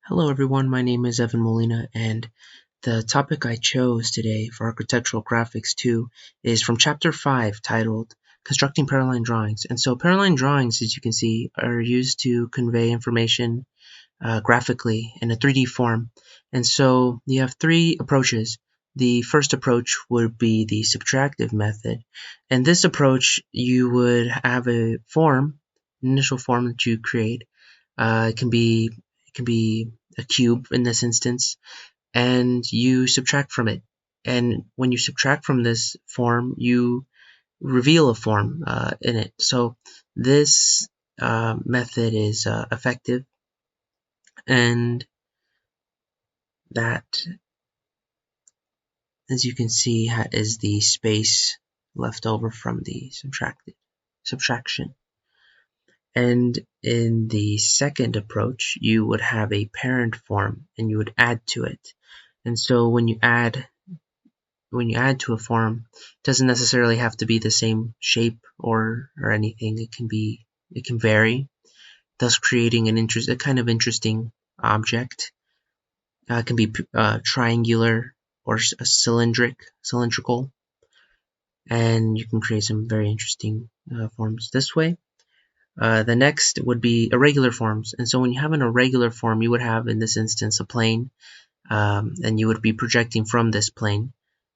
Hello everyone, my name is Evan Molina, and the topic I chose today for Architectural Graphics 2 is from Chapter 5 titled Constructing Paraline Drawings. And so Paraline drawings, as you can see, are used to convey information graphically in a 3D form. And so you have three approaches. The first approach would be the subtractive method. And this approach, you would have a form, an initial form that you create. It can be a cube in this instance, and you subtract from it. And when you subtract from this form, you reveal a form in it. So this method is effective, and that, as you can see, is the space left over from the subtraction. And in the second approach, you would have a parent form and you would add to it. And so when you add to a form, it doesn't necessarily have to be the same shape or anything. It can vary, thus creating a kind of interesting object. It can be triangular or cylindrical, and you can create some very interesting forms this way. The next would be irregular forms, and so when you have an irregular form, you would have in this instance a plane, and you would be projecting from this plane.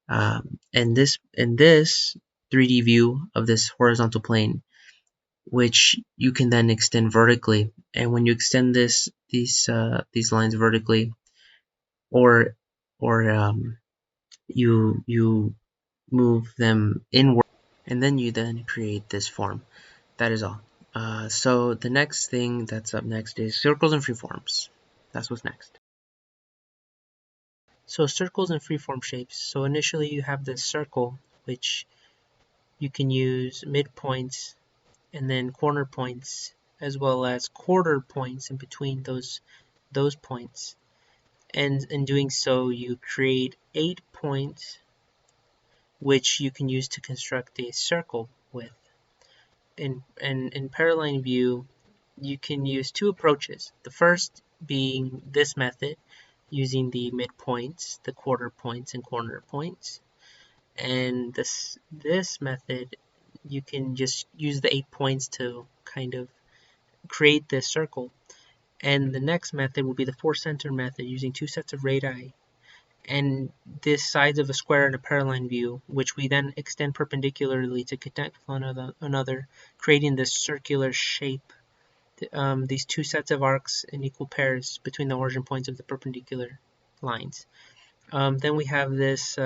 In this 3D view of this horizontal plane, which you can then extend vertically. And when you extend these lines vertically, or you move them inward, and then you create this form. That is all. So the next thing that's up next is circles and freeforms. That's what's next. So circles and freeform shapes. So initially you have this circle, which you can use midpoints and then corner points, as well as quarter points in between those points. And in doing so, you create 8 points, which you can use to construct a circle with. In Paraline view, you can use two approaches. The first being this method, using the midpoints, the quarter points, and corner points. And this method, you can just use the 8 points to kind of create this circle. And the next method will be the 4-center method, using 2 sets of radii and this sides of a square in a Paraline view, which we then extend perpendicularly to connect with one another, creating this circular shape. These 2 sets of arcs in equal pairs between the origin points of the perpendicular lines. Then we have this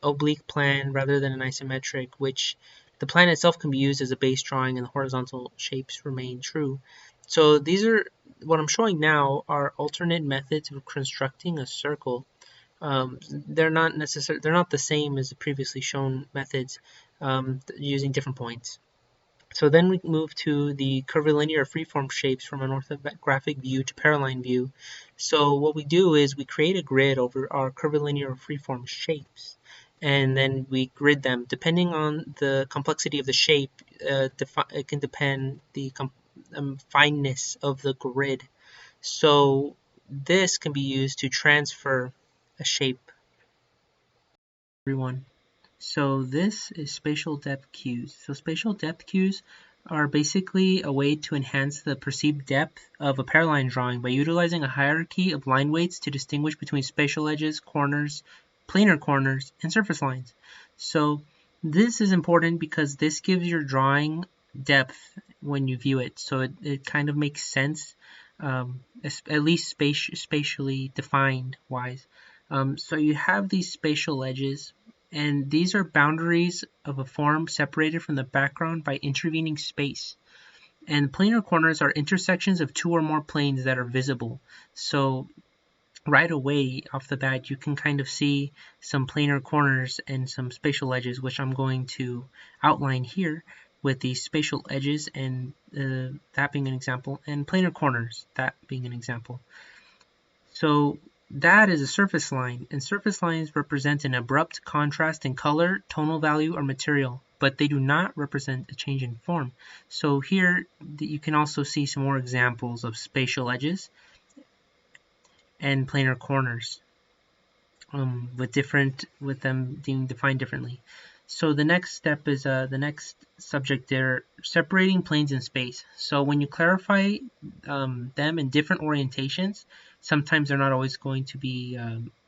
oblique plan rather than an isometric, which the plan itself can be used as a base drawing and the horizontal shapes remain true. So these are, what I'm showing now, are alternate methods of constructing a circle. They're not the same as the previously shown methods, using different points. So then we move to the curvilinear freeform shapes from an orthographic view to Paraline view. So what we do is we create a grid over our curvilinear freeform shapes, and then we grid them. Depending on the complexity of the shape, it can depend the fineness of the grid. So this can be used to transfer a shape. Everyone. So this is spatial depth cues. So spatial depth cues are basically a way to enhance the perceived depth of a Paraline drawing by utilizing a hierarchy of line weights to distinguish between spatial edges, corners, planar corners, and surface lines. So this is important because this gives your drawing depth when you view it. So it kind of makes sense, at least spatially defined wise. So you have these spatial edges, and these are boundaries of a form separated from the background by intervening space. And planar corners are intersections of 2 or more planes that are visible. So right away off the bat, you can kind of see some planar corners and some spatial edges, which I'm going to outline here with these spatial edges, and that being an example, and planar corners, that being an example. So that is a surface line, and surface lines represent an abrupt contrast in color, tonal value, or material, but they do not represent a change in form. So here you can also see some more examples of spatial edges. and planar corners, with them being defined differently. So the next step is the next subject there, separating planes in space. So when you clarify them in different orientations, sometimes they're not always going to be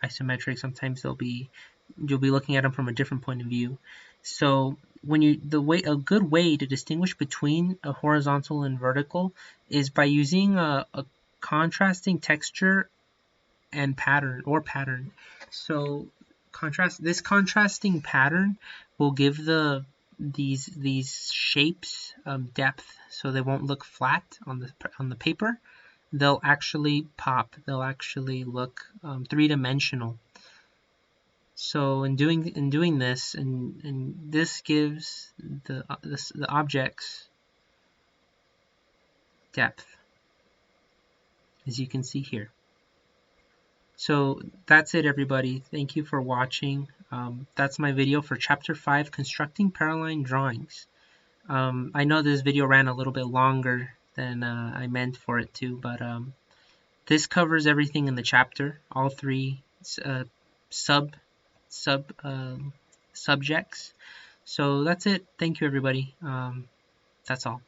isometric. Sometimes you'll be looking at them from a different point of view. So a good way to distinguish between a horizontal and vertical is by using a contrasting texture and pattern. So this contrasting pattern will give these shapes depth, so they won't look flat on the paper. They'll actually pop. They'll actually look three-dimensional. So in doing this, and this gives the objects depth, as you can see here. So that's it, everybody. Thank you for watching. That's my video for Chapter 5, Constructing Paraline Drawings. I know this video ran a little bit longer than I meant for it to, but this covers everything in the chapter, all three subjects. So that's it. Thank you, everybody. That's all.